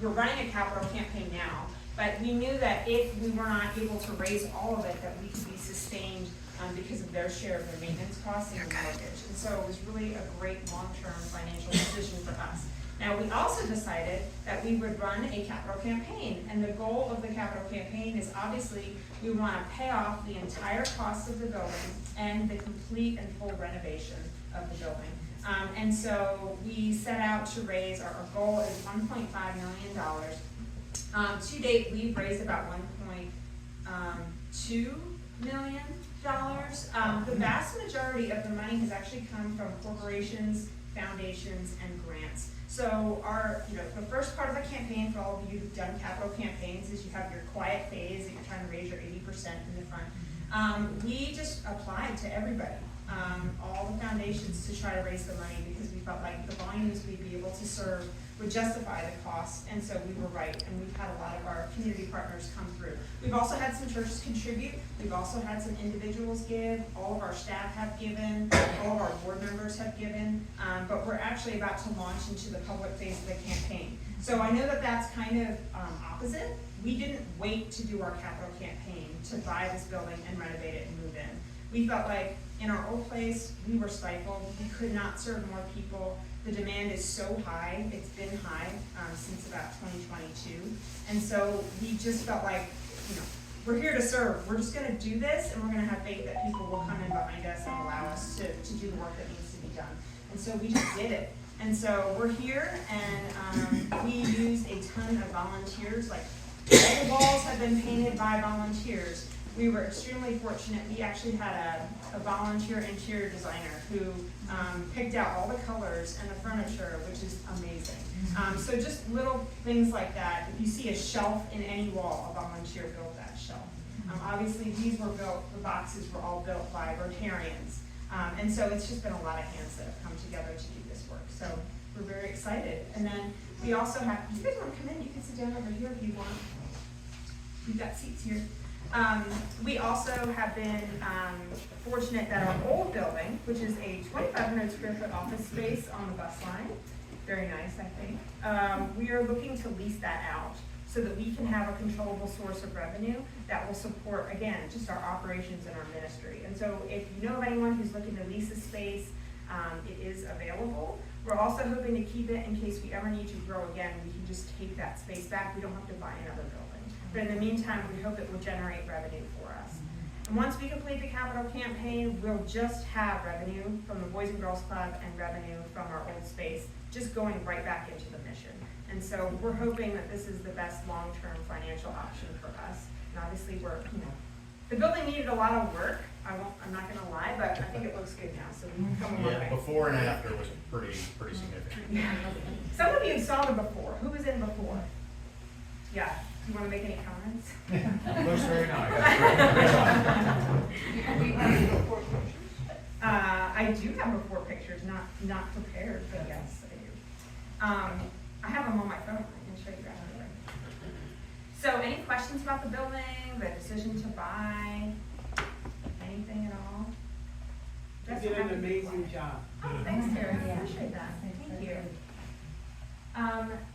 we're running a capital campaign now, but we knew that if we were not able to raise all of it, that we could be sustained because of their share of their maintenance costs and the mortgage. And so it was really a great long-term financial decision for us. Now, we also decided that we would run a capital campaign, and the goal of the capital campaign is obviously we want to pay off the entire cost of the building and the complete and full renovation of the building. And so we set out to raise, our goal is $1.5 million. To date, we've raised about $1.2 million. The vast majority of the money has actually come from corporations, foundations, and grants. So the first part of the campaign, for all of you who've done capital campaigns, is you have your quiet phase that you're trying to raise your 80% in the front. We just applied to everybody, all the foundations, to try to raise the money because we felt like the volumes we'd be able to serve would justify the cost, and so we were right, and we've had a lot of our community partners come through. We've also had some churches contribute, we've also had some individuals give, all of our staff have given, all of our board members have given, but we're actually about to launch into the public phase of the campaign. So I know that that's kind of opposite. We didn't wait to do our capital campaign to buy this building and renovate it and move in. We felt like in our old place, we were stifled, we could not serve more people. The demand is so high, it's been high since about 2022. And so we just felt like, we're here to serve. We're just gonna do this, and we're gonna have faith that people will come in behind us and allow us to do the work that needs to be done. And so we just did it. And so we're here, and we used a ton of volunteers. Like, all the walls have been painted by volunteers. We were extremely fortunate. We actually had a volunteer interior designer who picked out all the colors and the furniture, which is amazing. So just little things like that. If you see a shelf in any wall, a volunteer built that shelf. Obviously, these were built, the boxes were all built by Rotarians. And so it's just been a lot of hands that have come together to do this work. So we're very excited. And then we also have, if you guys want to come in, you can sit down over here if you want. We've got seats here. We also have been fortunate that our old building, which is a 2,500 square foot office space on the bus line, very nice, I think, we are looking to lease that out so that we can have a controllable source of revenue that will support, again, just our operations and our ministry. And so if you know of anyone who's looking to lease a space, it is available. We're also hoping to keep it in case we ever need to grow again. We can just take that space back. We don't have to buy another building. But in the meantime, we hope it will generate revenue for us. And once we complete the capital campaign, we'll just have revenue from the Boys and Girls Club and revenue from our old space, just going right back into the mission. And so we're hoping that this is the best long-term financial option for us. And obviously the building needed a lot of work. I'm not gonna lie, but I think it looks good now, so we've come a long way. Before and after was pretty significant. Yeah. Some of you saw the before. Who was in before? Yeah. Do you want to make any comments? Looks very nice. I do have before pictures, not prepared, but yes, I do. I have them on my phone. I can show you guys. So, any questions about the building, the decision to buy, anything at all? You did an amazing job. Oh, thanks, Terry. I appreciate that. Thank you.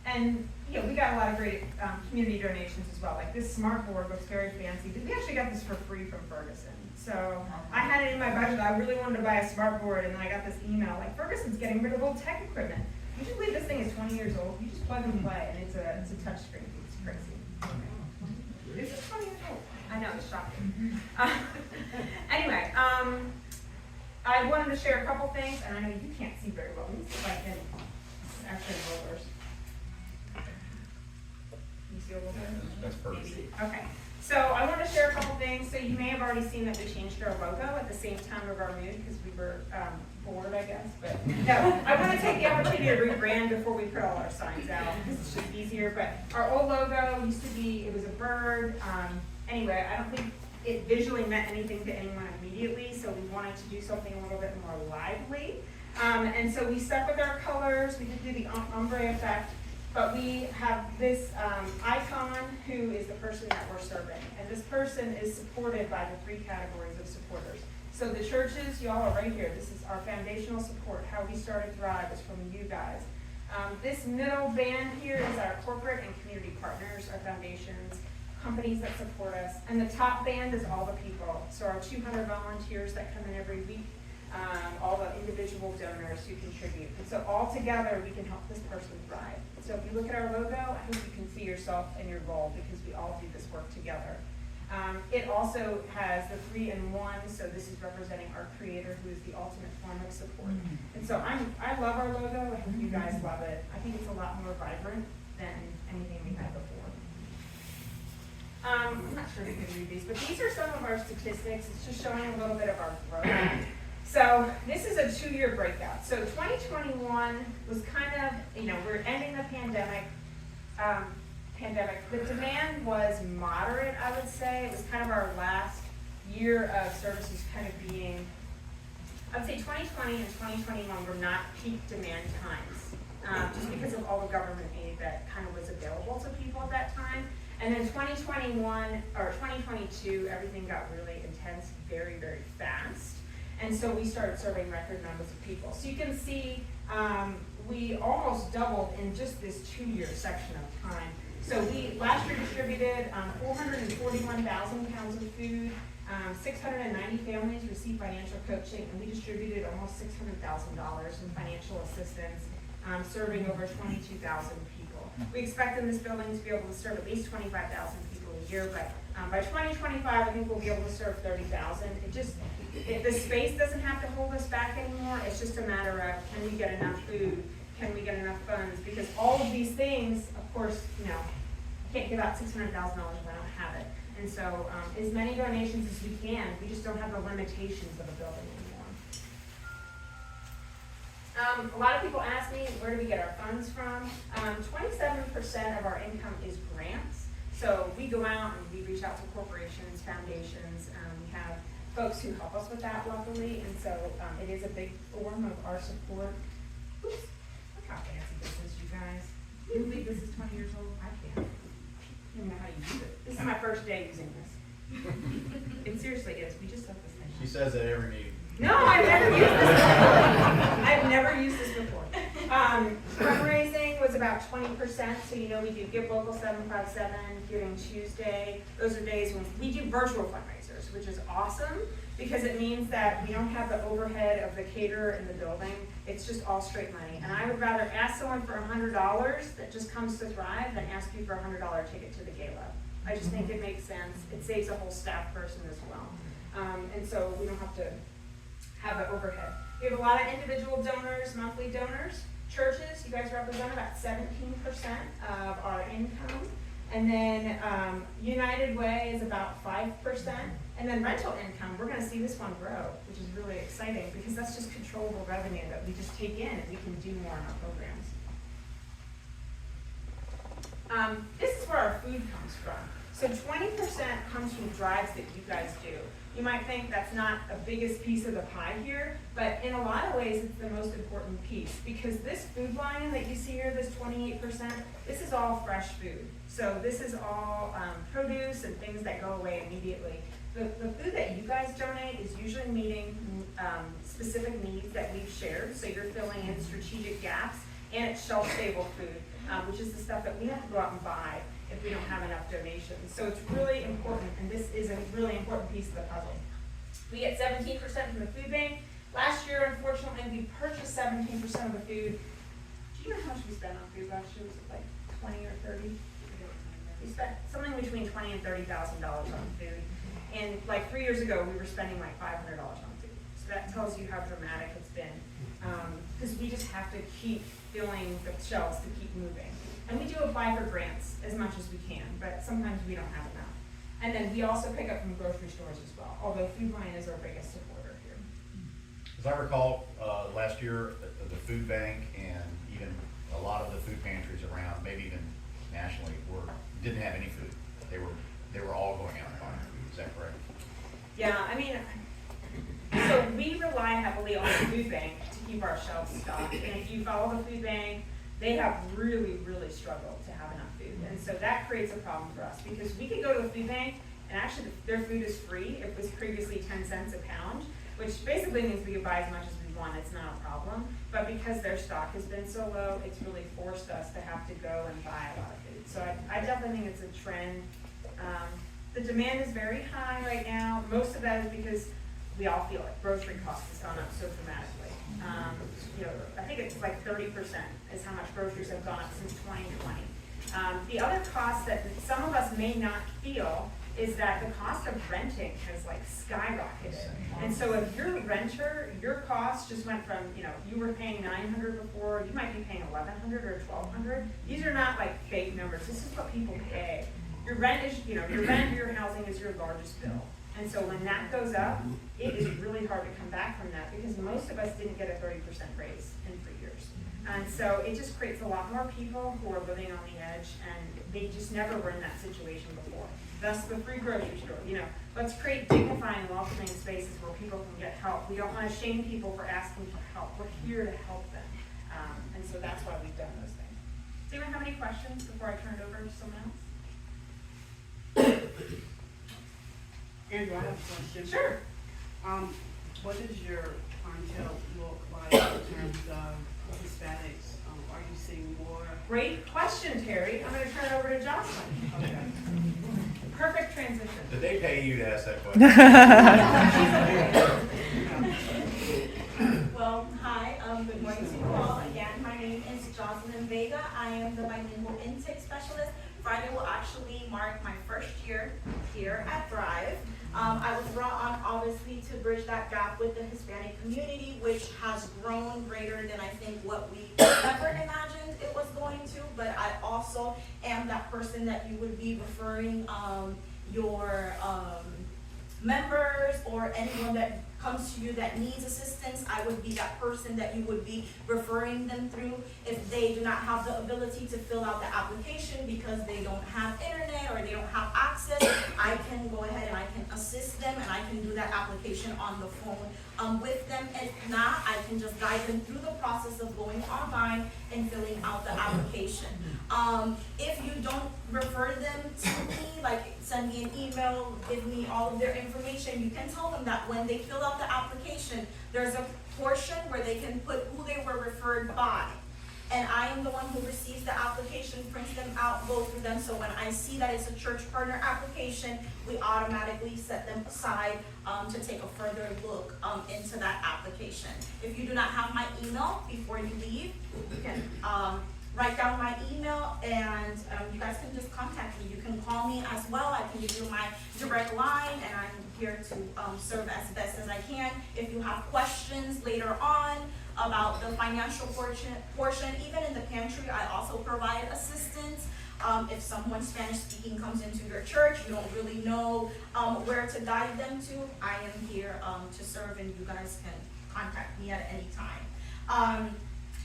And we got a lot of great community donations as well. Like this smart board looks very fancy. We actually got this for free from Ferguson. So I had it in my budget. I really wanted to buy a smart board, and then I got this email like Ferguson's getting rid of old tech equipment. You should believe this thing is 20 years old. You just plug and play, and it's a touch screen. It's crazy. This is 20 years old. I know, it's shocking. Anyway, I wanted to share a couple things, and I know you can't see very well. Let me see if I can actually rollers. You see a little bit? That's perfect. Okay. So I want to share a couple things. So you may have already seen that we changed our logo at the same time of our move because we were bored, I guess. But no, I want to take the opportunity to rebrand before we put all our signs out because it's just easier. But our old logo used to be, it was a bird. Anyway, I don't think it visually meant anything to anyone immediately, so we wanted to do something a little bit more lively. And so we stuck with our colors. We did do the ombre effect. But we have this icon who is the person that we're serving. And this person is supported by the 3 categories of supporters. So the churches, y'all are right here. This is our foundational support. How we started Thrive is from you guys. This middle band here is our corporate and community partners, our foundations, companies that support us. And the top band is all the people. So our 200 volunteers that come in every week, all the individual donors who contribute. And so all together, we can help this person thrive. So if you look at our logo, I hope you can see yourself in your role because we all do this work together. It also has the 3-in-1, so this is representing our creator who is the ultimate form of support. And so I love our logo, I hope you guys love it. I think it's a lot more vibrant than anything we had before. I'm not sure if you can read these, but these are some of our statistics. It's just showing a little bit of our growth. So this is a 2-year breakout. So 2021 was kind of, we're ending the pandemic. The demand was moderate, I would say. It was kind of our last year of services kind of being, I would say 2020 and 2021 were not peak demand times, just because of all the government aid that kind of was available to people at that time. And then 2021, or 2022, everything got really intense very, very fast. And so we started serving record numbers of people. So you can see we almost doubled in just this 2-year section of time. So we last year distributed 441,000 pounds of food, 690 families received financial coaching, and we distributed almost $600,000 in financial assistance, serving over 22,000 people. We expect in this building to be able to serve at least 25,000 people a year, but by 2025, I think we'll be able to serve 30,000. The space doesn't have to hold us back anymore. It's just a matter of, can we get enough food? Can we get enough funds? Because all of these things, of course, you can't give out $600,000 if I don't have it. And so as many donations as we can, we just don't have the limitations of a building anymore. A lot of people ask me, where do we get our funds from? 27% of our income is grants. So we go out and we reach out to corporations, foundations. We have folks who help us with that, luckily. And so it is a big form of our support. Oops. Look how fancy this is, you guys. Can you believe this is 20 years old? I can't. I don't even know how you use it. This is my first day using this. It seriously is. We just set this thing up. She says that every meeting. No, I've never used this before. I've never used this before. Fundraising was about 20%. So we do Give Local 757, Giving Tuesday. Those are days when we do virtual fundraisers, which is awesome because it means that we don't have the overhead of the caterer in the building. It's just all straight money. And I would rather ask someone for $100 that just comes to Thrive than ask you for a $100 ticket to the gala. I just think it makes sense. It saves a whole staff person as well. And so we don't have to have the overhead. We have a lot of individual donors, monthly donors. Churches, you guys represent about 17% of our income. And then United Way is about 5%. And then rental income, we're going to see this one grow, which is really exciting because that's just controllable revenue that we just take in and we can do more in our programs. This is where our food comes from. So 20% comes from drives that you guys do. You might think that's not the biggest piece of the pie here, but in a lot of ways it's the most important piece because this food line that you see here, this 28%, this is all fresh food. So this is all produce and things that go away immediately. The food that you guys donate is usually meeting specific needs that we've shared, so you're filling in strategic gaps, and it's shelf-stable food, which is the stuff that we have to go out and buy if we don't have enough donations. So it's really important, and this is a really important piece of the puzzle. We get 17% from the food bank. Last year, unfortunately, we purchased 17% of the food. Do you know how much we spent on food last year? Was it like 20 or 30? We spent something between $20,000 and $30,000 on food. And like 3 years ago, we were spending like $500 on food. So that tells you how dramatic it's been. Because we just have to keep filling the shelves to keep moving. And we do apply for grants as much as we can, but sometimes we don't have enough. And then we also pick up from grocery stores as well, although Food Lion is our biggest supporter here. As I recall, last year, the food bank and even a lot of the food pantries around, maybe even nationally, didn't have any food. They were all going out and buying food. Is that correct? Yeah, I mean, so we rely heavily on the food bank to keep our shelves stocked. And if you follow the food bank, they have really, really struggled to have enough food. And so that creates a problem for us because we could go to the food bank and actually their food is free. It was previously 10 cents a pound, which basically means we could buy as much as we one, it's not a problem. But because their stock has been so low, it's really forced us to have to go and buy a lot of food. So I definitely think it's a trend. The demand is very high right now. Most of that is because we all feel it. Grocery costs has gone up so dramatically. I think it's like 30% is how much groceries have gone up since 2020. The other cost that some of us may not feel is that the cost of renting has like skyrocketed. And so if you're a renter, your cost just went from, you were paying $900 before, you might be paying $1,100 or $1,200. These are not like fake numbers. This is what people pay. Your rent is, your rent or your housing is your largest bill. And so when that goes up, it is really hard to come back from that because most of us didn't get a 30% raise in 3 years. And so it just creates a lot more people who are living on the edge and they just never were in that situation before. Thus the free grocery store, let's create dignifying, welcoming spaces where people can get help. We don't want to shame people for asking for help. We're here to help them. And so that's why we've done those things. Does anyone have any questions before I turn it over to someone else? Andrew, I have a question. Sure. What does your clientele look like in terms of Hispanics? Are you seeing more? Great question, Terry. I'm going to turn it over to Jocelyn. Okay. Perfect transition. Did they pay you to ask that question? Well, hi, good morning to you all. Again, my name is Jocelyn Vega. I am the bilingual intake specialist. Friday will actually mark my first year here at Thrive. I was brought on obviously to bridge that gap with the Hispanic community, which has grown greater than I think what we ever imagined it was going to. But I also am that person that you would be referring your members or anyone that comes to you that needs assistance. I would be that person that you would be referring them through if they do not have the ability to fill out the application because they don't have internet or they don't have access. I can go ahead and I can assist them and I can do that application on the phone with them. If not, I can just guide them through the process of going online and filling out the application. If you don't refer them to me, like send me an email, give me all of their information, you can tell them that when they fill out the application, there's a portion where they can put who they were referred by. And I am the one who receives the application, prints them out, goes through them. So when I see that it's a church partner application, we automatically set them aside to take a further look into that application. If you do not have my email before you leave, you can write down my email and you guys can just contact me. You can call me as well. I can give you my direct line and I'm here to serve as best as I can. If you have questions later on about the financial portion, even in the pantry, I also provide assistance. If someone Spanish speaking comes into your church, you don't really know where to guide them to, I am here to serve and you guys can contact me at any time.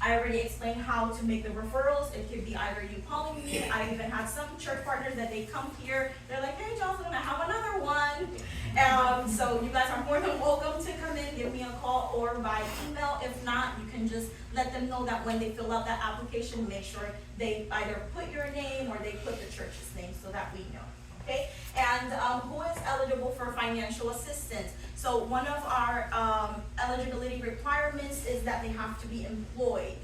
I already explained how to make the referrals. It could be either you calling me. I even have some church partners that they come here. They're like, hey, Jocelyn, I have another one. So you guys are more than welcome to come in, give me a call or by email. If not, you can just let them know that when they fill out that application, make sure they either put your name or they put the church's name so that we know. Okay? And who is eligible for financial assistance? So one of our eligibility requirements is that they have to be employed.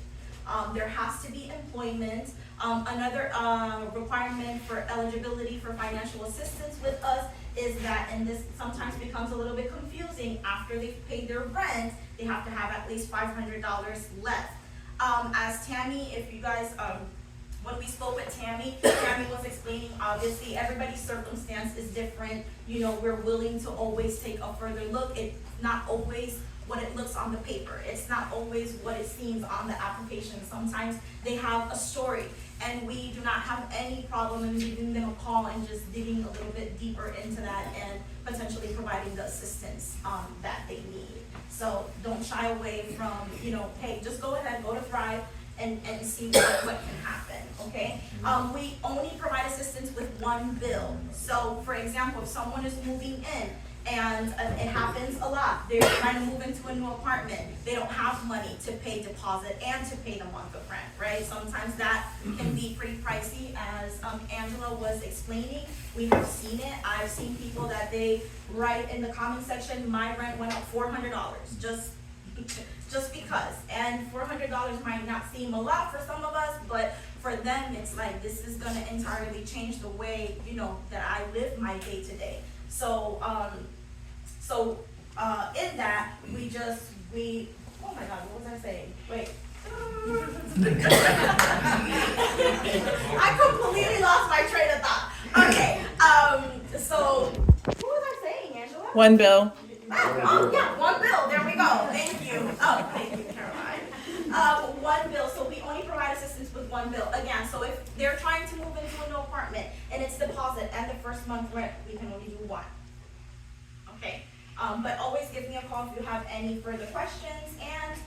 There has to be employment. Another requirement for eligibility for financial assistance with us is that, and this sometimes becomes a little bit confusing, after they've paid their rent, they have to have at least $500 left. As Tammy, if you guys, when we spoke with Tammy was explaining, obviously everybody's circumstance is different. We're willing to always take a further look. It's not always what it looks on the paper. It's not always what it seems on the application. Sometimes they have a story and we do not have any problem in giving them a call and just digging a little bit deeper into that and potentially providing the assistance that they need. So don't shy away from, hey, just go ahead, go to Thrive and see what can happen, okay? We only provide assistance with one bill. So for example, if someone is moving in and it happens a lot, they're trying to move into a new apartment, they don't have money to pay deposit and to pay the month of rent, right? Sometimes that can be pretty pricey, as Angela was explaining. We have seen it. I've seen people that they write in the comment section, my rent went up $400 just Just because. And $400 might not seem a lot for some of us, but for them, it's like, this is gonna entirely change the way, you know, that I live my day to day. So, in that, oh my God, what was I saying? Wait. I completely lost my train of thought. Okay, so, what was I saying, Angela? One bill. Oh, yeah, one bill, there we go, thank you. Oh, thank you, Caroline. One bill, so we only provide assistance with one bill. Again, so if they're trying to move into a new apartment and it's deposit and the first month rent, we can only do one. Okay, but always give me a call if you have any further questions. And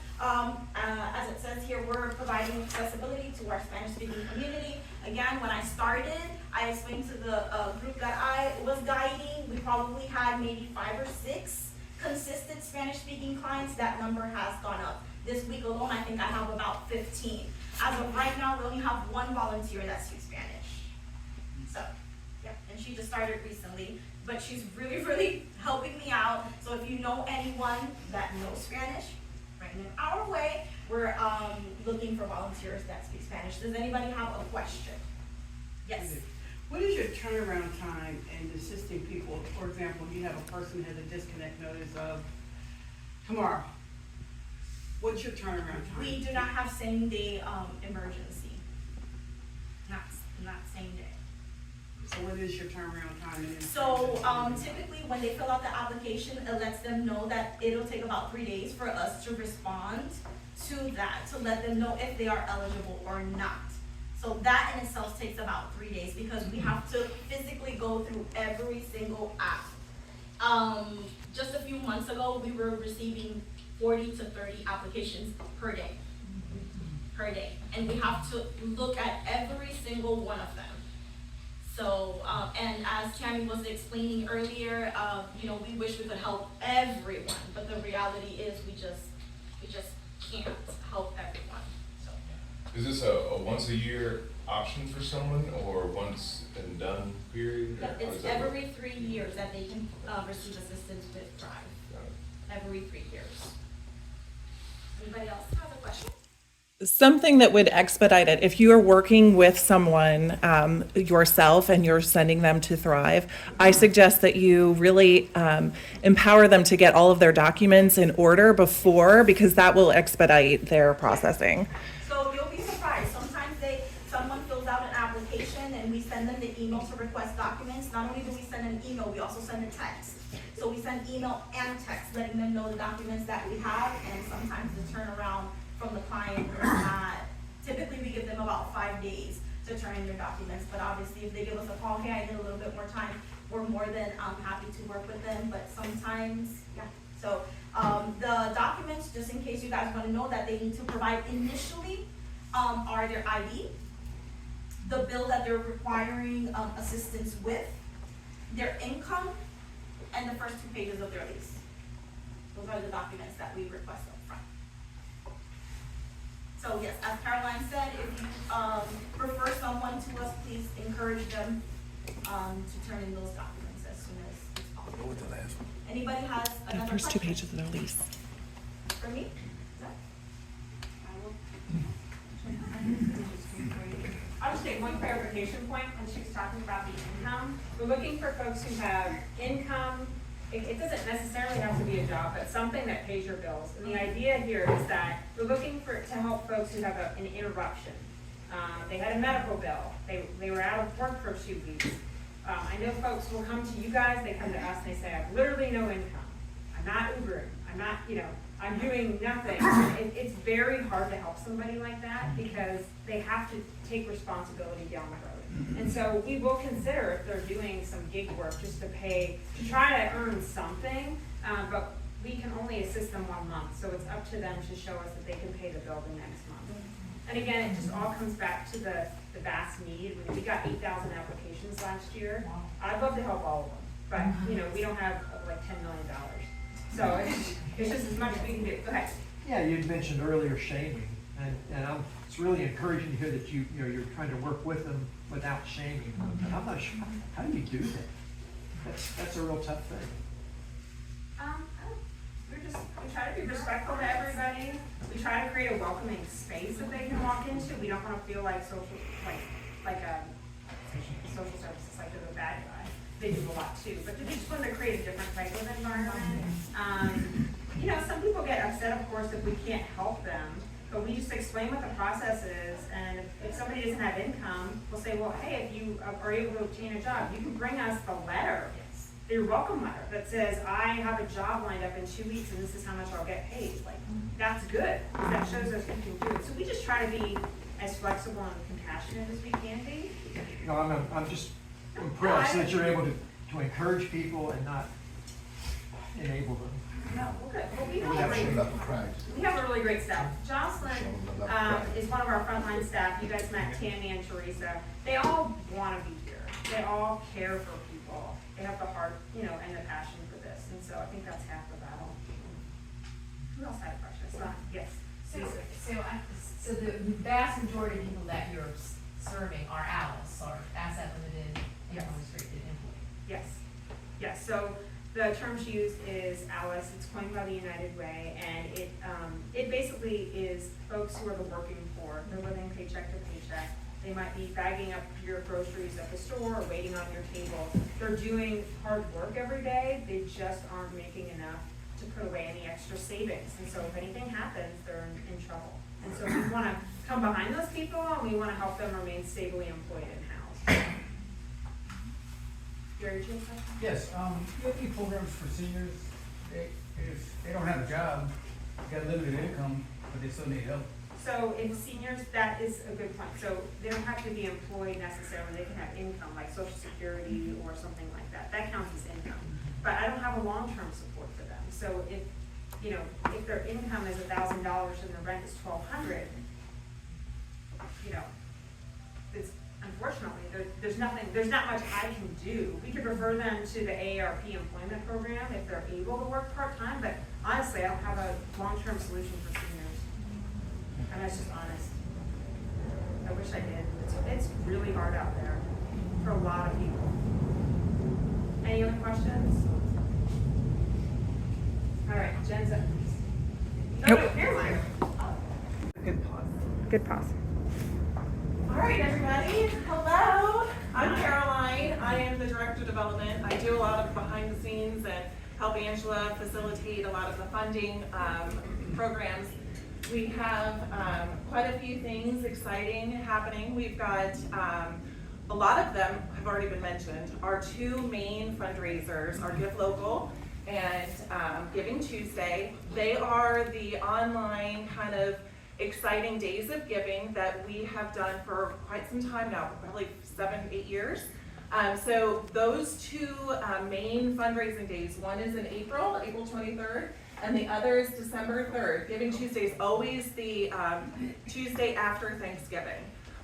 as it says here, we're providing accessibility to our Spanish-speaking community. Again, when I started, I explained to the group that I was guiding, we probably had maybe 5 or 6 consistent Spanish-speaking clients. That number has gone up. This week alone, I think I have about 15. As of right now, we only have 1 volunteer that speaks Spanish. So, yeah, and she just started recently, but she's really, really helping me out. So if you know anyone that knows Spanish, bring them our way. We're looking for volunteers that speak Spanish. Does anybody have a question? Yes. What is your turnaround time in assisting people? For example, you have a person who has a disconnect notice of tomorrow. What's your turnaround time? We do not have same day emergency. Not same day. So what is your turnaround time? So typically when they fill out the application, it lets them know that it'll take about 3 days for us to respond to that, to let them know if they are eligible or not. So that in itself takes about 3 days because we have to physically go through every single app. Just a few months ago, we were receiving 40 to 30 applications per day. And we have to look at every single one of them. So, and as Tammy was explaining earlier, you know, we wish we could help everyone, but the reality is we just can't help everyone, so. Is this a once a year option for someone or once and done period? or Yeah, how does it's that work? every 3 years that they can receive assistance with Thrive, Got it. every 3 years. Anybody else have a question? Something that would expedite it, if you are working with someone yourself and you're sending them to Thrive, I suggest that you really empower them to get all of their documents in order before, because that will expedite their processing. So you'll be surprised, sometimes someone fills out an application and we send them the email to request documents. Not only do we send an email, we also send a text. So we send email and text, letting them know the documents that we have, and sometimes the turnaround from the client is not, typically we give them about 5 days to turn in their documents, but obviously if they give us a call, hey, I need a little bit more time, we're more than happy to work with them, but sometimes, yeah. So the documents, just in case you guys want to know that they need to provide initially, are their ID, the bill that they're requiring assistance with, their income, and the first 2 pages of their lease. Those are the documents that we request up front. So yes, as Caroline said, if you refer someone to us, please encourage them to turn in those documents as soon as it's possible. Anybody has The another first 2 question pages of their lease. for me? Is that- I'll just make one clarification point when she was talking about the income. We're looking for folks who have income. It doesn't necessarily have to be a job, but something that pays your bills. And the idea here is that we're looking to help folks who have an interruption. They had a medical bill. They were out of work for 2 weeks. I know folks will come to you guys, they come to us and they say, I have literally no income. I'm not Ubering. I'm not, I'm doing nothing. It's very hard to help somebody like that because they have to take responsibility down the road. And so we will consider if they're doing some gig work just to try to earn something, but we can only assist them 1 month. So it's up to them to show us that they can pay the bill the next month. And again, it just all comes back to the vast need. We got 8,000 applications last year. I'd love to help all of them, but we don't have like $10 million. So it's just as much as we can do. Go ahead. Yeah, you'd mentioned earlier shaming, and it's really encouraging to hear that you're trying to work with them without shaming them. And I'm not sure, how do you do that? That's a real tough thing. we try to be respectful to everybody. We try to create a welcoming space that they can walk into. We don't wanna feel like like a social services, like they're the bad guy. They do a lot too, but we just want to create a different type of environment. You know, some people get upset, of course, if we can't help them, but we just explain what the process is, and if somebody doesn't have income, we'll say, well, hey, if you are able to obtain a job, you can bring us the letter, your welcome letter, that says, I have a job lined up in 2 weeks, and this is how much I'll get paid. Like, that's good, because that shows us we can do it. So we just try to be as flexible and compassionate as we can be. You know, I'm just impressed that you're able to encourage people and not enable them. No, we're good. Well, we Without have shame. we have a really great staff. Jocelyn is one of our frontline staff. You guys met Tammy and Teresa. They all want to be here. They all care for people. They have the heart, you know, and the passion for this. And so I think that's half the battle. Who else had a question? It's not, yes. So the vast majority of people that you're serving are ALICE, or asset limited, income restricted employee. Yes, yes, so the term she used is ALICE, it's coined by the United Way, and it basically is folks who are the working poor, they're living paycheck to paycheck. They might be bagging up your groceries at the store or waiting on your table. They're doing hard work every day, they just aren't making enough to put away any extra savings, and so if anything happens, they're in trouble. And so we wanna come behind those people, and we wanna help them remain stably employed and housed. Gary, do you have a question? Yes, do you have any programs for seniors? If they don't have a job, got limited income, but they still need help? So in seniors, that is a good point. So they don't have to be employed necessarily, they can have income, like social security or something like that. That counts as income. But I don't have a long-term support for them. So if, you know, if their income is $1,000 and the rent is $1,200, you know, it's, unfortunately, there's not much I can do. We could refer them to the AARP employment program if they're able to work part-time, but honestly, I don't have a long-term solution for seniors. And that's just honest. I wish I did. It's really hard out there for a lot of people. Any other questions? All right, Jen's up. No, Caroline. Good pause. Good pause. All right, everybody. Hello. I'm Caroline. I am the Director of Development. I do a lot of behind the scenes and help Angela facilitate a lot of the funding programs. We have quite a few things exciting happening. We've got a lot of them have already been mentioned. Our two main fundraisers are Give Local and Giving Tuesday. They are the online kind of exciting days of giving that we have done for quite some time now, probably 7-8 years. So those two main fundraising days, one is in April 23rd, and the other is December 3rd. Giving Tuesday is always the Tuesday after Thanksgiving.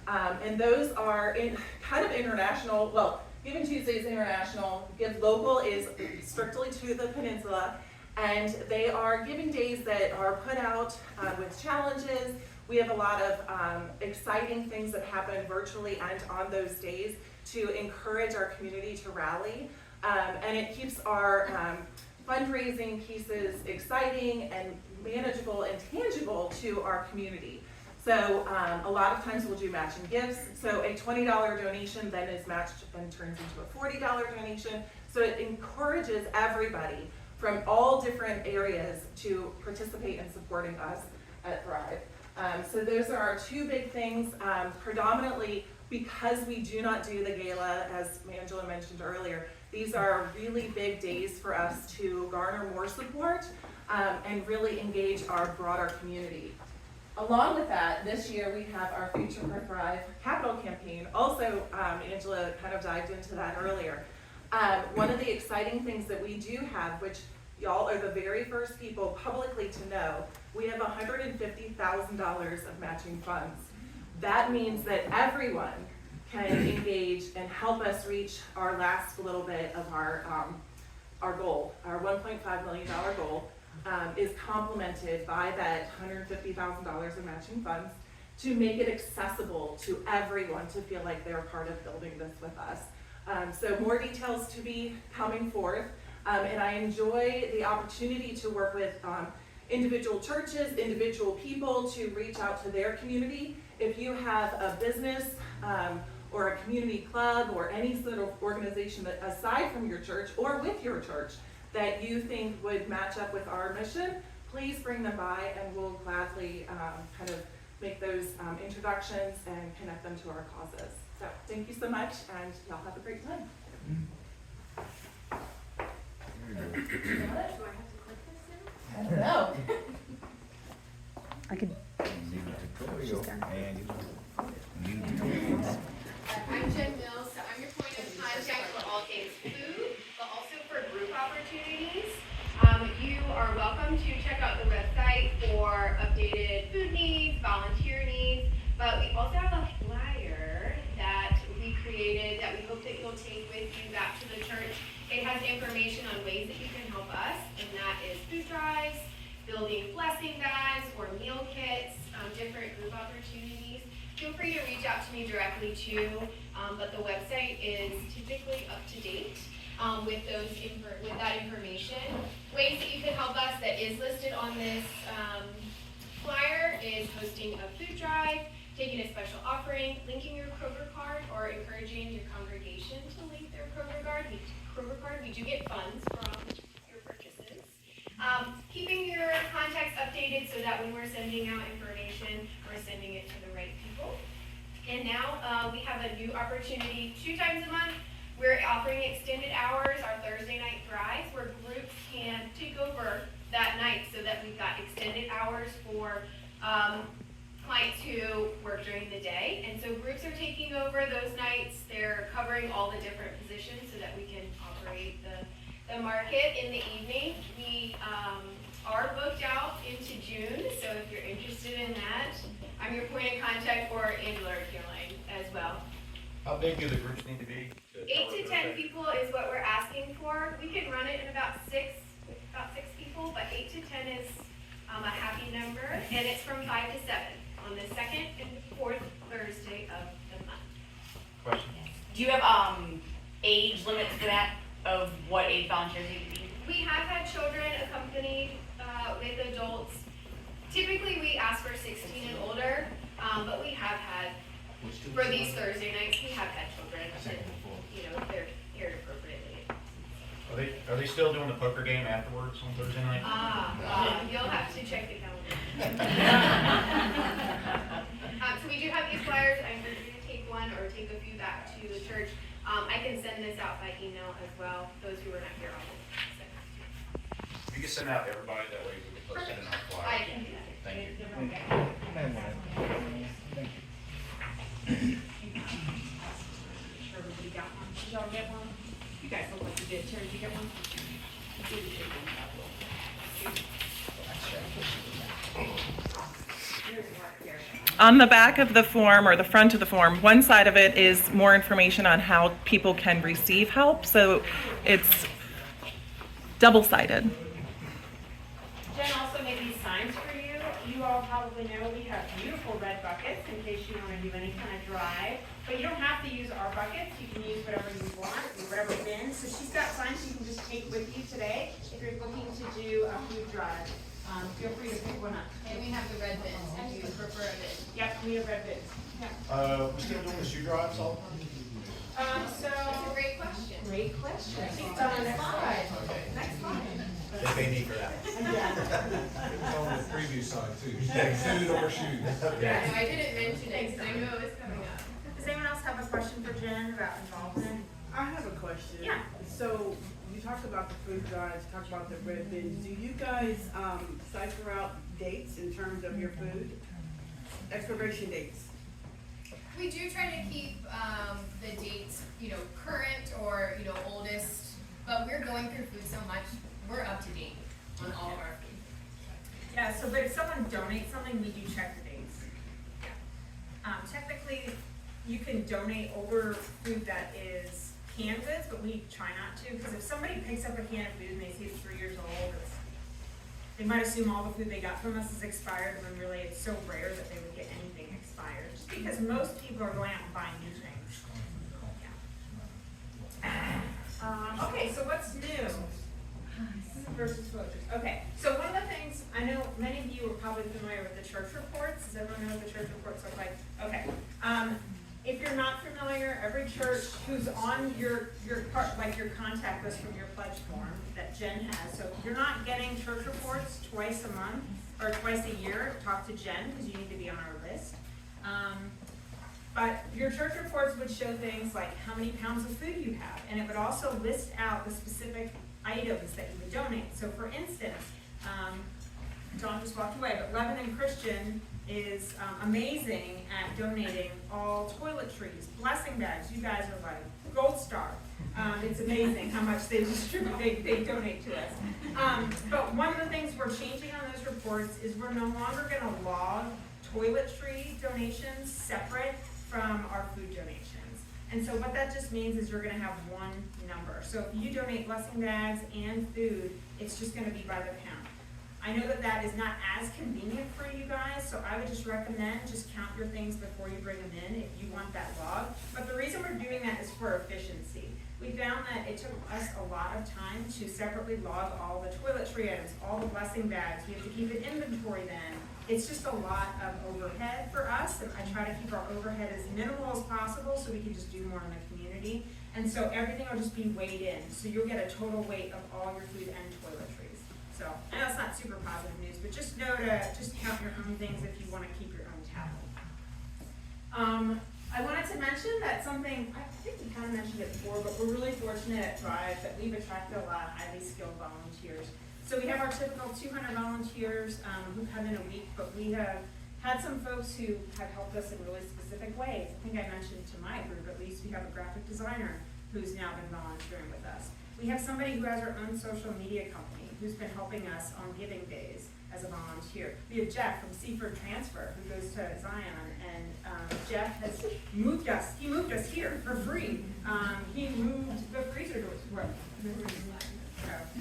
And those are kind of international. Well, Giving Tuesday is international. Give Local is strictly to the Peninsula. And they are giving days that are put out with challenges. We have a lot of exciting things that happen virtually and on those days to encourage our community to rally. And it keeps our fundraising pieces exciting and manageable and tangible to our community. So a lot of times we'll do matching gifts. So a $20 donation then is matched and turns into a $40 donation. So it encourages everybody from all different areas to participate in supporting us at Thrive. So those are our two big things, predominantly because we do not do the gala, as Angela mentioned earlier. These are really big days for us to garner more support and really engage our broader community. Along with that, this year we have our Future for Thrive capital campaign. Also, Angela kind of dived into that earlier. One of the exciting things that we do have, which y'all are the very first people publicly to know, we have $150,000 of matching funds. That means that everyone can engage and help us reach our last little bit of our goal. Our $1.5 million goal is complemented by that $150,000 of matching funds to make it accessible to everyone to feel like they're part of building this with us. So more details to be coming forth. And I enjoy the opportunity to work with individual churches, individual people to reach out to their community. If you have a business or a community club or any sort of organization that aside from your church or with your church that you think would match up with our mission, please bring them by and we'll gladly kind of make those introductions and connect them to our causes. So thank you so much and y'all have a great time. Do I have to click this now? I don't know. I could. I'm Jen Mills, so I'm your point of contact for all things food, but also for group opportunities. You are welcome to check out the website for updated food needs, volunteer needs, but we also have a flyer that we created that we hope that you'll take with you back to the church. It has information on ways that you can help us, and that is food drives, building blessing bags or meal kits, different group opportunities. Feel free to reach out to me directly too, but the website is typically up to date with that information. Ways that you can help us that is listed on this flyer is hosting a food drive, taking a special offering, linking your Kroger card, or encouraging your congregation to link their Kroger card. We do get funds from your purchases. Keeping your contacts updated so that when we're sending out information, we're sending it to the right people. And now we have a new opportunity 2 times a month. We're offering extended hours, our Thursday night drives, where groups can take over that night so that we've got extended hours for clients who work during the day. And so groups are taking over those nights. They're covering all the different positions so that we can operate the market in the evening. We are booked out into June, so if you're interested in that, I'm your point of contact for Angela or Caroline as well. How big do the groups need to be? 8 to 10 people is what we're asking for. We can run it in about six people, but 8 to 10 is a happy number, and it's from 5 to 7 on the 2nd and 4th Thursday of the month. Question? Do you have age limits for that, of what age volunteers you can be? We have had children accompanied with adults. Typically, we ask for 16 and older, but we have had, for these Thursday nights, we have had children, and, they're cared appropriately. Are they still doing the poker game afterwards on Thursday night? You'll have to check the calendar. So we do have these flyers. I encourage you to take one or take a few back to the church. I can send this out by email as well. Those who are not here, I'll send it to you. You can send out everybody, that way we can post it in our flyer. I can do that. Thank you. Everybody got one? Did y'all get one? You guys look like you did. Terry, did you get one? On the back of the form or the front of the form, one side of it is more information on how people can receive help. So it's double-sided. Jen also made these signs for you. You all probably know we have beautiful red buckets in case you want to do any kind of drive. But you don't have to use our buckets. You can use whatever you want, whatever bin. So she's got signs you can just take with you today if you're looking to do a food drive. Feel free to pick one up. And we have the red bins. Do you prefer a bin? Yep, we have red bins. Yeah. We still doing the shoe drives all the time? So. That's a great question. Great question. Next slide. Okay. Next slide. They pay me for that. It's on the previous side too. Food or shoes. Yeah. No, I didn't mention it because I know it was coming up. Does anyone else have a question for Jen about involvement? I have a question. Yeah. So you talked about the food drives, talked about the red bins. Do you guys cipher out dates in terms of your food? Expiration dates? We do try to keep the dates, current or, oldest, but we're going through food so much, we're up to date on all of our food. Yeah, so but if someone donates something, we do check the dates. Technically, you can donate over food that is canned goods, but we try not to, because if somebody picks up a can of food and they see it's 3 years old, they might assume all the food they got from us is expired, when really it's so rare that they would get anything expired, just because most people are going out and buying new things. Yeah. Okay, so what's new? Versus toiletries. Okay, so one of the things, I know many of you are probably familiar with the church reports. Does everyone know what the church reports look like? Okay. If you're not familiar, every church who's on your part, like your contact list from your pledge form that Jen has, so if you're not getting church reports twice a month or twice a year, talk to Jen because you need to be on our list. But your church reports would show things like how many pounds of food you have, and it would also list out the specific items that you would donate. So for instance, John just walked away, but Lebanon Christian is amazing at donating all toiletries, blessing bags. You guys are like gold star. It's amazing how much they distribute, they donate to us. But one of the things we're changing on those reports is we're no longer gonna log toiletry donations separate from our food donations. And so what that just means is you're gonna have one number. So if you donate blessing bags and food, it's just gonna be by the pound. I know that that is not as convenient for you guys, so I would just recommend just count your things before you bring them in if you want that log. But the reason we're doing that is for efficiency. We found that it took us a lot of time to separately log all the toiletry items, all the blessing bags. We have to keep an inventory then. It's just a lot of overhead for us, and I try to keep our overhead as minimal as possible so we can just do more in the community. And so everything will just be weighed in, so you'll get a total weight of all your food and toiletries. So I know it's not super positive news, but just know to just count your own things if you want to keep your own tablet. I wanted to mention that something, I think we kind of mentioned it before, but we're really fortunate at Thrive that we've attracted a lot of highly skilled volunteers. So we have our typical 200 volunteers who come in a week, but we have had some folks who have helped us in really specific ways. I think I mentioned to my group, at least, we have a graphic designer who's now been volunteering with us. We have somebody who has her own social media company who's been helping us on giving days as a volunteer. We have Jeff from Seaford Transfer who goes to Zion, and Jeff has moved us. He moved us here for free. He moved the freezer doors. Where?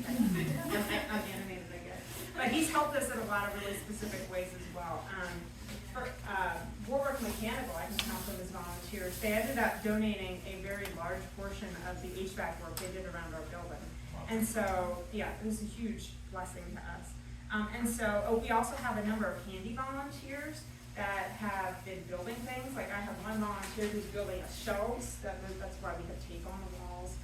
I'm animated, I guess. But he's helped us in a lot of really specific ways as well. For Warwick Mechanical, I can count them as volunteers. They ended up donating a very large portion of the HVAC work they did around our building. And so, yeah, it was a huge blessing to us. And so we also have a number of handy volunteers that have been building things. Like I have one volunteer who's building us shelves. That's why we have tape on the walls.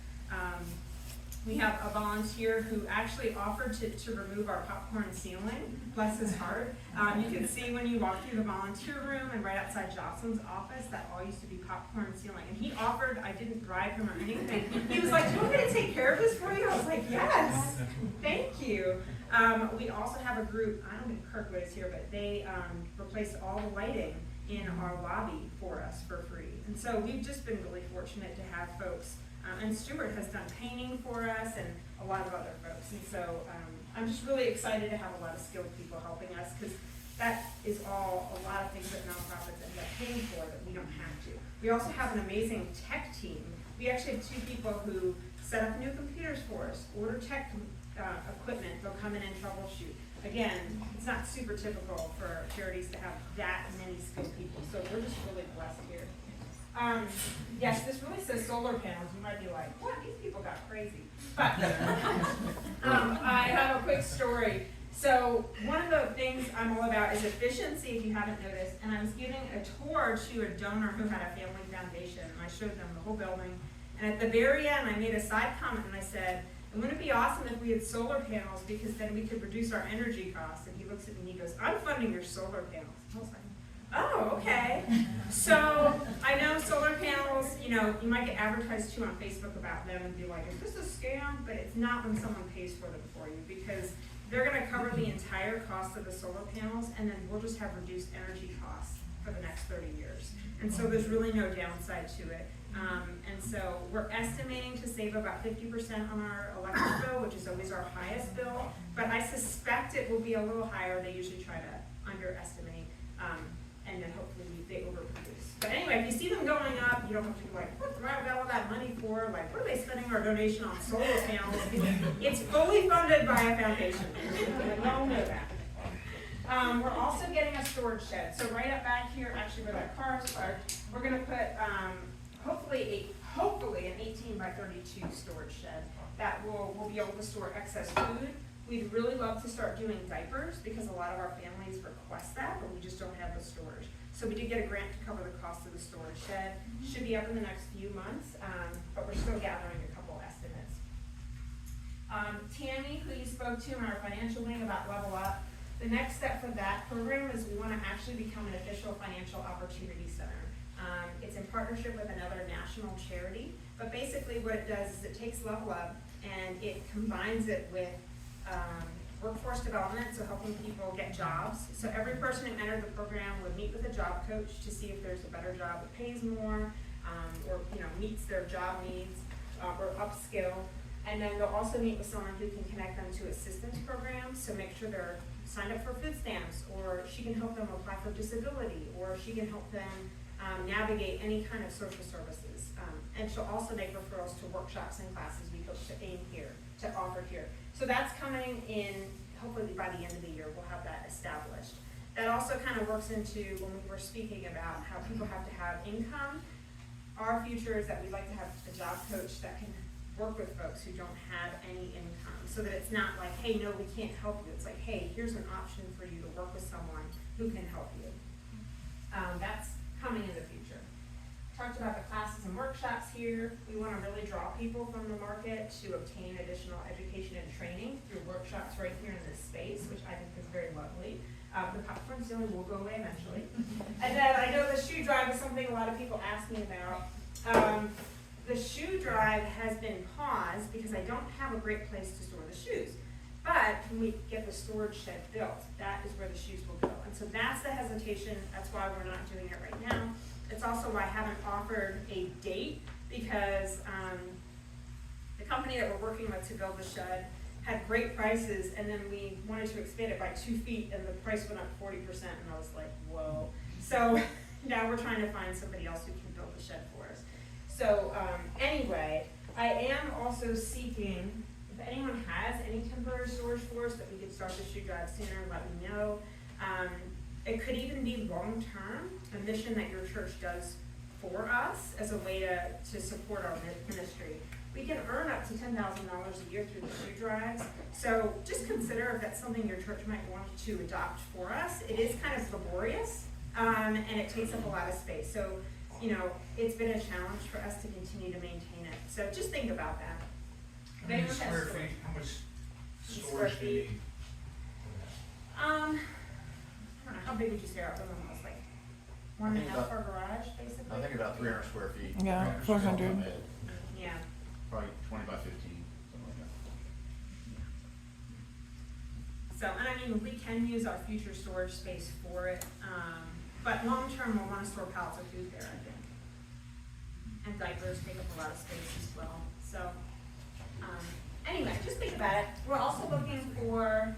We have a volunteer who actually offered to remove our popcorn ceiling, bless his heart. You can see when you walk through the volunteer room and right outside Jocelyn's office, that all used to be popcorn ceiling. And he offered, I didn't bribe him or anything. He was like, do you want me to take care of this for you? I was like, yes, thank you. We also have a group, I don't think Kirkwood is here, but they replaced all the lighting in our lobby for us for free. And so we've just been really fortunate to have folks. And Stuart has done painting for us and a lot of other folks. And so I'm just really excited to have a lot of skilled people helping us because that is all a lot of things that nonprofits end up paying for that we don't have to. We also have an amazing tech team. We actually have 2 people who set up new computers for us, order tech equipment, they'll come in and troubleshoot. Again, it's not super typical for charities to have that many skilled people, so we're just really blessed here. Yes, this really says solar panels. You might be like, what? These people got crazy. But I have a quick story. So one of the things I'm all about is efficiency, if you haven't noticed. And I was giving a tour to a donor who had a family foundation. And I showed them the whole building. And at the very end, I made a side comment and I said, wouldn't it be awesome if we had solar panels because then we could reduce our energy costs? And he looks at me and he goes, I'm funding your solar panels. I was like, oh, okay. So I know solar panels, you might get advertised too on Facebook about them and be like, is this a scam? But it's not when someone pays for them for you because they're gonna cover the entire cost of the solar panels and then we'll just have reduced energy costs for the next 30 years. And so there's really no downside to it. And so we're estimating to save about 50% on our electric bill, which is always our highest bill, but I suspect it will be a little higher. They usually try to underestimate. And then hopefully they overproduce. But anyway, if you see them going up, you don't have to be like, what do I got all that money for? Like, what are they spending our donation on solar panels? It's fully funded by a foundation. We all know that. We're also getting a storage shed. So right up back here, actually where that car is parked, we're gonna put hopefully hopefully an 18 by 32 storage shed that we'll be able to store excess food. We'd really love to start doing diapers because a lot of our families request that, but we just don't have the storage. So we did get a grant to cover the cost of the storage shed. Should be up in the next few months, but we're still gathering a couple estimates. Tammy, who you spoke to in our financial wing about Level Up, the next step for that program is we want to actually become an official financial opportunity center. It's in partnership with another national charity, but basically what it does is it takes Level Up and it combines it with workforce development, so helping people get jobs. So every person who entered the program would meet with a job coach to see if there's a better job that pays more, or meets their job needs, or upskill. And then they'll also meet with someone who can connect them to assistance programs, so make sure they're signed up for food stamps, or she can help them apply for disability, or she can help them navigate any kind of social services. And she'll also make referrals to workshops and classes we hope to aim here, to offer here. So that's coming in, hopefully by the end of the year, we'll have that established. That also kind of works into when we were speaking about how people have to have income. Our future is that we'd like to have a job coach that can work with folks who don't have any income, so that it's not like, hey, no, we can't help you. It's like, hey, here's an option for you to work with someone who can help you. That's coming in the future. Talked about the classes and workshops here. We want to really draw people from the market to obtain additional education and training through workshops right here in this space, which I think is very lovely. The popcorn ceiling will go away eventually. And then I know the shoe drive is something a lot of people ask me about. The shoe drive has been paused because I don't have a great place to store the shoes. But when we get the storage shed built, that is where the shoes will go. And so that's the hesitation. That's why we're not doing it right now. It's also why I haven't offered a date, because the company that we're working with to build the shed had great prices, and then we wanted to expand it by 2 feet, and the price went up 40%, and I was like, whoa. So now we're trying to find somebody else who can build the shed for us. So anyway, I am also seeking, if anyone has any temporary storage for us that we could start the shoe drive sooner, let me know. It could even be long-term, a mission that your church does for us as a way to support our ministry. We can earn up to $10,000 a year through the shoe drives. So just consider if that's something your church might want to adopt for us. It is kind of laborious, and it takes up a lot of space. So, it's been a challenge for us to continue to maintain it. So just think about that. How many square feet, how much storage do you need? I don't know, how big would you say our other one was, like 1.5 for a garage, basically? I think about 300 square feet. Yeah, 400. Yeah. Probably 20 by 15, something like that. So, and I mean, we can use our future storage space for it, but long-term, we'll want to store pallets of food there, I think. And diapers take up a lot of space as well. So, anyway, just think about it. We're also looking for,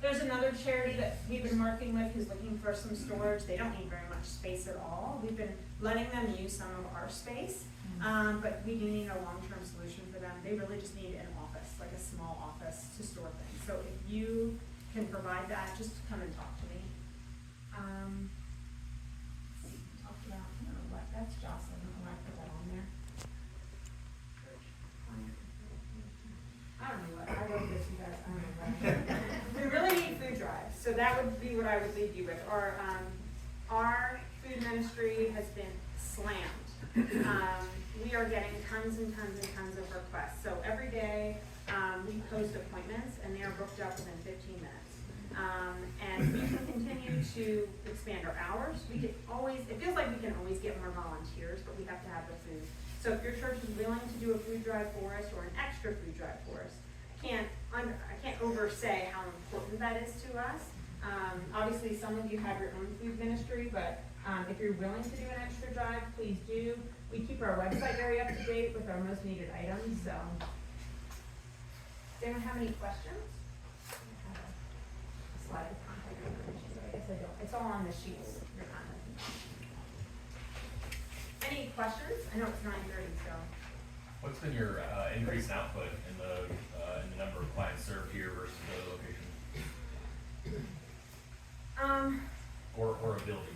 there's another charity that we've been working with who's looking for some storage. They don't need very much space at all. We've been letting them use some of our space, but we do need a long-term solution for them. They really just need an office, like a small office to store things. So if you can provide that, just come and talk to me. Talked about, I don't know what, that's Jocelyn, I don't know why I put that on there. I don't know what, I wrote this, you guys, I don't know what. We really need food drives, so that would be what I would leave you with. Our food ministry has been slammed. We are getting tons and tons and tons of requests. So every day, we post appointments and they are booked up within 15 minutes. And we can continue to expand our hours. We can always, it feels like we can always get more volunteers, but we have to have the food. So if your church is willing to do a food drive for us or an extra food drive for us, I can't oversay how important that is to us. Obviously, some of you have your own food ministry, but if you're willing to do an extra drive, please do. We keep our website very up to date with our most needed items. So, does anyone have any questions? I have a slide of contact information, but I guess I don't. It's all on the sheets. Your contact information. Any questions? I know it's 9:30, so. What's been your increase in output in the number of clients served here versus the other location? Or ability?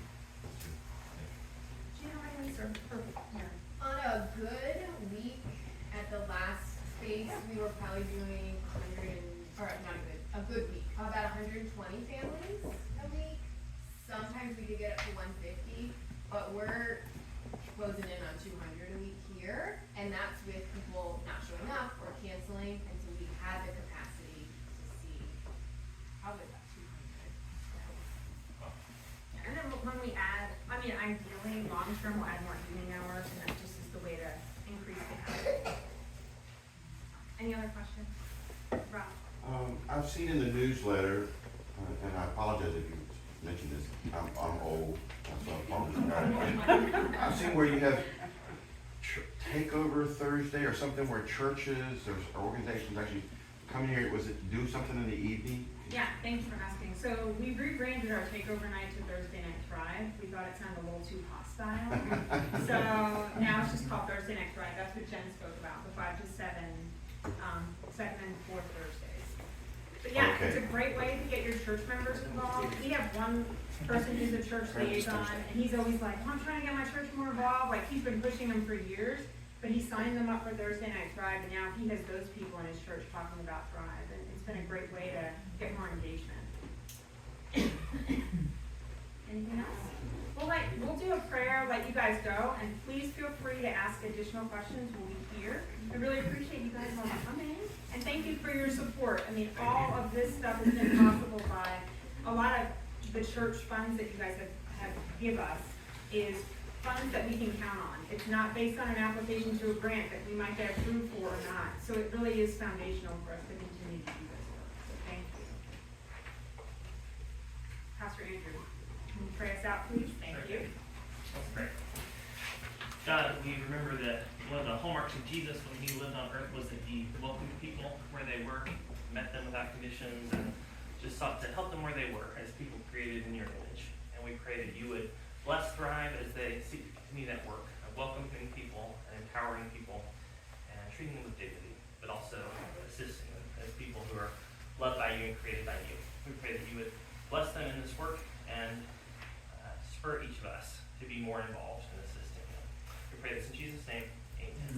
Do you know my answer? Perfect. Yeah. On a good week at the last space, we were probably doing a good week, about 120 families a week. Sometimes we could get up to 150, but we're closing in on 200 a week here, and that's with people not showing up or canceling, and so we had the capacity to see probably about 200. And then when we add, I mean, ideally, long-term, we'll add more evening hours, and that just is the way to increase the hours. Any other questions? Rob? I've seen in the newsletter, and I apologize if you mentioned this, I'm old, so I apologize. I've seen where you have takeover Thursday or something where churches or organizations actually come here, do something in the evening? Yeah, thanks for asking. So we rebranded our takeover night to Thursday Night Thrive. We thought it sounded a little too hostile. So now it's just called Thursday Night Thrive. That's what Jen spoke about, the 5 to 7, second and fourth Thursdays. But yeah, Okay. it's a great way to get your church members involved. We have one person who's a church liaison, and he's always like, I'm trying to get my church more involved. Like, he's been pushing them for years, but he signed them up for Thursday Night Thrive, and now he has those people in his church talking about Thrive, and it's been a great way to get more engagement. Anything else? We'll do a prayer, let you guys go, and please feel free to ask additional questions. We'll be here. I really appreciate you guys all coming, and thank you for your support. I mean, all of this stuff has been possible by a lot of the church funds that you guys have give us is funds that we can count on. It's not based on an application to a grant that we might get approved for or not. So it really is foundational for us to continue to do this work. So thank you. Pastor Andrew, can you pray us out, please? Thank you. Let's pray. God, we remember that one of the hallmarks of Jesus when he lived on earth was that he welcomed people where they were, met them without conditions, and just sought to help them where they were as people created in your image. And we pray that you would bless Thrive as they seek to continue that work of welcoming people and empowering people and treating them with dignity, but also assisting them as people who are loved by you and created by you. We pray that you would bless them in this work and spur each of us to be more involved in assisting them. We pray this in Jesus' name. Amen.